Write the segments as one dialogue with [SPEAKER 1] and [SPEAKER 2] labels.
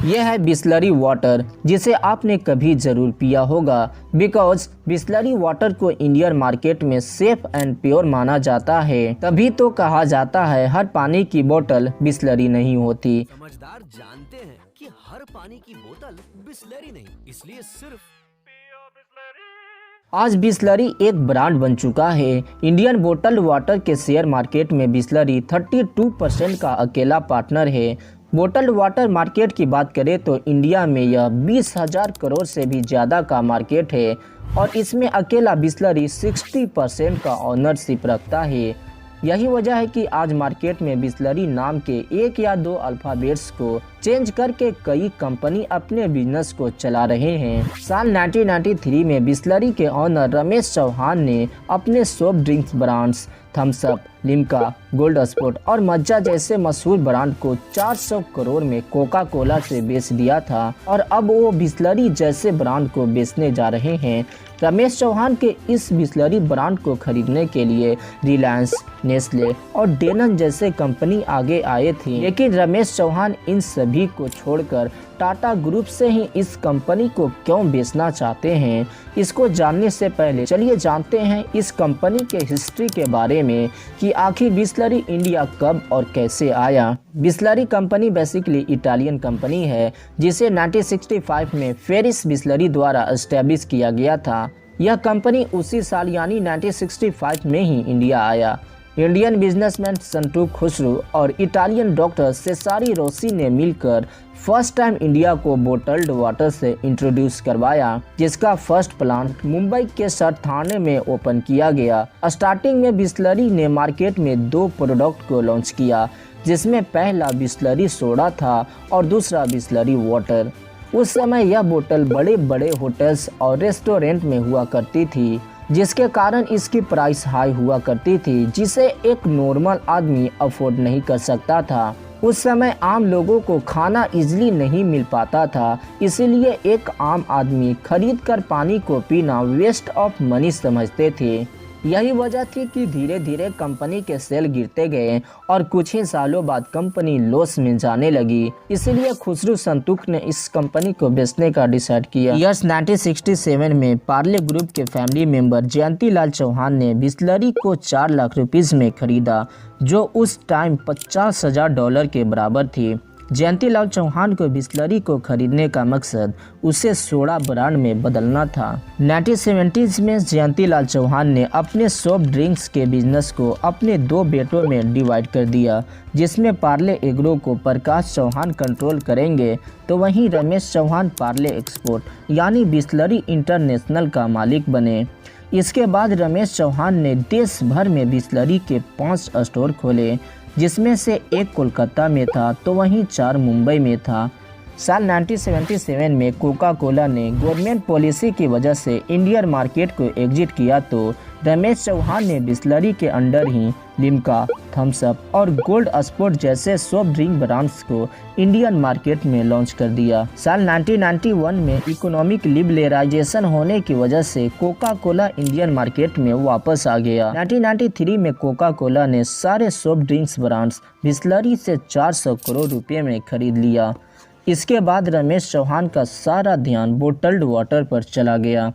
[SPEAKER 1] यह है बिसलरी वाटर, जिसे आपने कभी जरूर पिया होगा, बिकॉज बिसलरी वाटर को इंडियन मार्केट में सेफ एंड प्योर माना जाता है। तभी तो कहा जाता है हर पानी की बोतल बिसलरी नहीं होती।
[SPEAKER 2] समझदार जानते हैं कि हर पानी की बोतल बिसलरी नहीं, इसलिए सिर्फ
[SPEAKER 1] आज बिसलरी एक ब्रांड बन चुका है। इंडियन बोतल्ड वाटर के शेयर मार्केट में बिसलरी 32% का अकेला पार्टनर है। बोतल्ड वाटर मार्केट की बात करें तो इंडिया में यह 20,000 करोड़ से भी ज़्यादा का मार्केट है और इसमें अकेला बिसलरी 60% का ऑनरशिप रखता है। यही वजह है कि आज मार्केट में बिसलरी नाम के एक या दो अल्फ़ाबेट्स को चेंज करके कई कंपनी अपने बिजनेस को चला रहे हैं। साल 1993 में बिसलरी के ऑनर रमेश चौहान ने अपने soft drinks brands Thums Up, Limca, Gold Spot और मज्जा जैसे मशहूर ब्रांड को 400 करोड़ में कोका कोला से बेच दिया था और अब वो बिसलरी जैसे ब्रांड को बेचने जा रहे हैं। रमेश चौहान के इस बिसलरी ब्रांड को खरीदने के लिए रिलायंस, नेस्ले और डेनन जैसे कंपनी आगे आए थे, लेकिन रमेश चौहान इन सभी को छोड़कर टाटा ग्रुप से ही इस कंपनी को क्यों बेचना चाहते हैं, इसको जानने से पहले चलिए जानते हैं इस कंपनी के हिस्ट्री के बारे में कि आखिर बिसलरी इंडिया कब और कैसे आया। Bisleri company basically Italian company है जिसे 1965 में फेरिस बिसलरी द्वारा एस्टेब्लिश किया गया था। यह कंपनी उसी साल यानी 1965 में ही इंडिया आया। इंडियन बिजनेसमैन संतू खुसरू और इटालियन डॉक्टर सेसारी रोसी ने मिलकर फर्स्ट टाइम इंडिया को बोटल्ड वाटर से इंट्रोड्यूस करवाया, जिसका फर्स्ट प्लांट मुंबई के सर थाने में ओपन किया गया। स्टार्टिंग में बिसलरी ने मार्केट में दो प्रोडक्ट को लॉन्च किया, जिसमें पहला बिसलरी सोडा था और दूसरा बिसलरी वाटर। उस समय यह बोतल बड़े बड़े होटल्स और रेस्टोरेंट में हुआ करती थी, जिसके कारण इसकी प्राइस हाई हुआ करती थी, जिसे एक नॉर्मल आदमी अफोर्ड नहीं कर सकता था। उस समय आम लोगों को खाना इजीली नहीं मिल पाता था, इसीलिए एक आम आदमी खरीदकर पानी को पीना वेस्ट ऑफ मनी समझते थे। यही वजह थी कि धीरे धीरे कंपनी के सेल गिरते गए और कुछ ही सालों बाद कंपनी लॉस में जाने लगी। इसलिए खुसरू संतूख ने इस कंपनी को बेचने का डिसाइड किया। ईयर्स 1967 में पार्ले ग्रुप के फैमिली मेंबर जयंती लाल चौहान ने बिसलरी को 4 लाख रुपीस में खरीदा, जो उस टाइम $50,000 के बराबर थी। जयंती लाल चौहान को बिसलरी को खरीदने का मकसद उसे सोडा ब्रांड में बदलना था। 1970s में जयंती लाल चौहान ने अपने सॉफ्ट ड्रिंक्स के बिजनेस को अपने 2 बेटों में डिवाइड कर दिया, जिसमें पार्ले एग्रो को प्रकाश चौहान कंट्रोल करेंगे तो वहीं रमेश चौहान पार्ले एक्सपोर्ट यानी बिसलरी इंटरनेशनल का मालिक बने। इसके बाद रमेश चौहान ने देश भर में बिसलरी के 5 स्टोर खोले, जिसमें से एक कोलकाता में था तो वहीं 4 मुंबई में था। साल 1977 में कोका कोला ने गवर्नमेंट पॉलिसी की वजह से इंडियन मार्केट को एग्जिट किया तो रमेश चौहान ने बिसलरी के अंडर ही लिम्का, थम्स अप और गोल्ड स्पॉट जैसे सॉफ्ट ड्रिंक ब्रांड्स को इंडियन मार्केट में लॉन्च कर दिया। साल 1991 में इकोनॉमिक लिबरलाइजेशन होने की वजह से कोका कोला इंडियन मार्केट में वापस आ गया। 1993 में कोका कोला ने सारे सॉफ्ट ड्रिंक्स ब्रांड्स बिसलरी से 400 करोड़ रुपए में खरीद लिया। इसके बाद रमेश चौहान का सारा ध्यान बोटल्ड वाटर पर चला गया।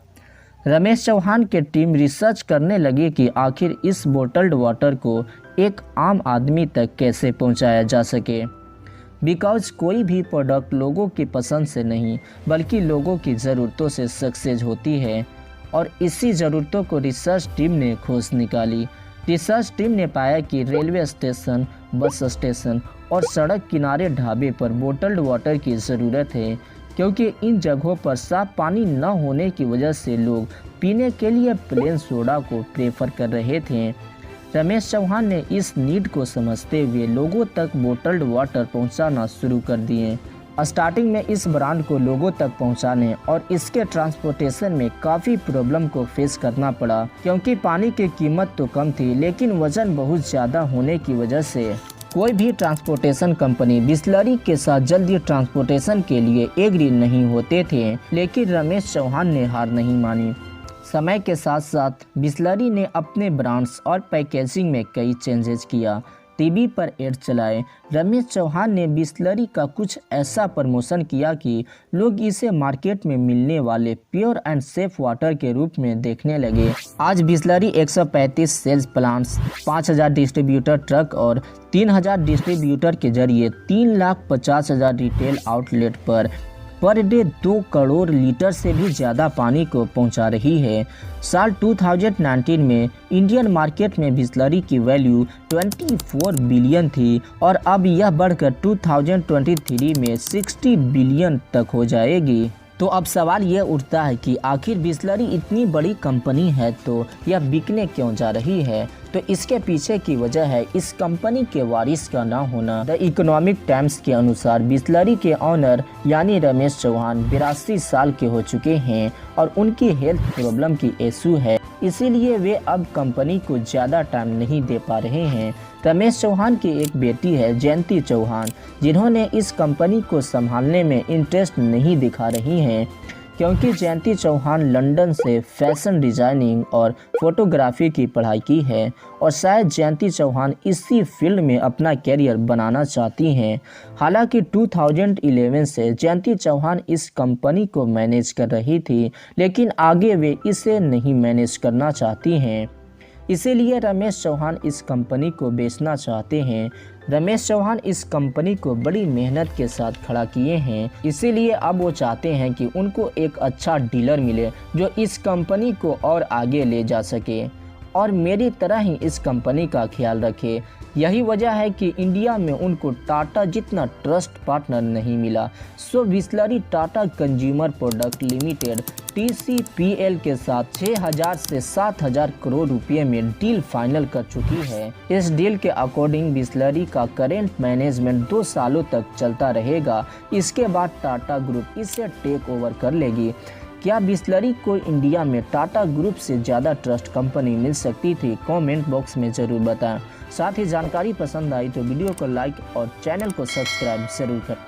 [SPEAKER 1] रमेश चौहान की टीम रिसर्च करने लगी कि आखिर इस बोटल्ड वाटर को एक आम आदमी तक कैसे पहुंचाया जा सके, बिकॉज कोई भी प्रोडक्ट लोगों की पसंद से नहीं बल्कि लोगों की ज़रूरतों से सक्सेस होती है और इसी ज़रूरतों को रिसर्च टीम ने खोज निकाली। रिसर्च टीम ने पाया कि रेलवे स्टेशन, बस स्टेशन और सड़क किनारे ढाबे पर बोटल्ड वाटर की ज़रूरत है, क्योंकि इन जगहों पर साफ पानी न होने की वजह से लोग पीने के लिए प्लेन सोडा को प्रेफर कर रहे थे। रमेश चौहान ने इस नीड को समझते हुए लोगों तक बोटल्ड वाटर पहुंचाना शुरू कर दिए। स्टार्टिंग में इस ब्रांड को लोगों तक पहुंचाने और इसके ट्रांसपोर्टेशन में काफ़ी प्रॉब्लम को फेस करना पड़ा, क्योंकि पानी की कीमत तो कम थी लेकिन वज़न बहुत ज़्यादा होने की वजह से कोई भी ट्रांसपोर्टेशन कंपनी बिसलरी के साथ जल्दी ट्रांसपोर्टेशन के लिए एग्री नहीं होते थे। लेकिन रमेश चौहान ने हार नहीं मानी। समय के साथ साथ बिसलरी ने अपने ब्रांड्स और पैकेजिंग में कई चेंजेस किया। टीवी पर एड चलाए। रमेश चौहान ने बिसलरी का कुछ ऐसा प्रमोशन किया कि लोग इसे मार्केट में मिलने वाले प्योर एंड सेफ वाटर के रूप में देखने लगे। आज Bisleri 135 sales plants, 5000 distributor truck और 3000 डिस्ट्रीब्यूटर के जरिए 3,50,000 retail outlet per day 2 crore litre से भी ज़्यादा पानी को पहुंचा रही है। साल 2019 में इंडियन मार्केट में बिसलरी की वैल्यू 24 बिलियन थी और अब यह बढ़कर 2023 में 60 बिलियन तक हो जाएगी। तो अब सवाल ये उठता है कि आखिर बिसलरी इतनी बड़ी कंपनी है तो यह बिकने क्यों जा रही है। तो इसके पीछे की वजह है इस कंपनी के वारिस का ना होना। द इकोनॉमिक टाइम्स के अनुसार बिसलरी के ऑनर यानी रमेश चौहान 82 साल के हो चुके हैं और उनकी हेल्थ प्रॉब्लम की इशू है, इसीलिए वे अब कंपनी को ज़्यादा टाइम नहीं दे पा रहे हैं। रमेश चौहान की एक बेटी है जयंती चौहान, जिन्होंने इस कंपनी को संभालने में इंटरेस्ट नहीं दिखा रही हैं, क्योंकि जयंती चौहान लंदन से फैशन डिज़ाइनिंग और फोटोग्राफी की पढ़ाई की है और शायद जयंती चौहान इसी फील्ड में अपना कैरियर बनाना चाहती हैं। हालांकि 2011 से जयंती चौहान इस कंपनी को मैनेज कर रही थी, लेकिन आगे वे इसे नहीं मैनेज करना चाहती हैं, इसीलिए रमेश चौहान इस कंपनी को बेचना चाहते हैं। रमेश चौहान इस कंपनी को बड़ी मेहनत के साथ खड़ा किए हैं, इसीलिए अब वो चाहते हैं कि उनको एक अच्छा डीलर मिले जो इस कंपनी को और आगे ले जा सके और मेरी तरह ही इस कंपनी का ख्याल रखे। यही वजह है कि इंडिया में उनको टाटा जितना ट्रस्ट पार्टनर नहीं मिला। So Bisleri Tata consumer product limited TCPL के साथ 6,000 से 7,000 करोड़ रुपए में डील फाइनल कर चुकी है। इस डील के अकॉर्डिंग बिसलरी का करेंट मैनेजमेंट 2 सालों तक चलता रहेगा। इसके बाद टाटा ग्रुप इसे टेक ओवर कर लेगी। क्या बिसलरी को इंडिया में टाटा ग्रुप से ज़्यादा ट्रस्ट कंपनी मिल सकती थी? कमेंट बॉक्स में ज़रूर बताएं। साथ ही जानकारी पसंद आई तो वीडियो को लाइक और चैनल को सब्सक्राइब जरूर करें।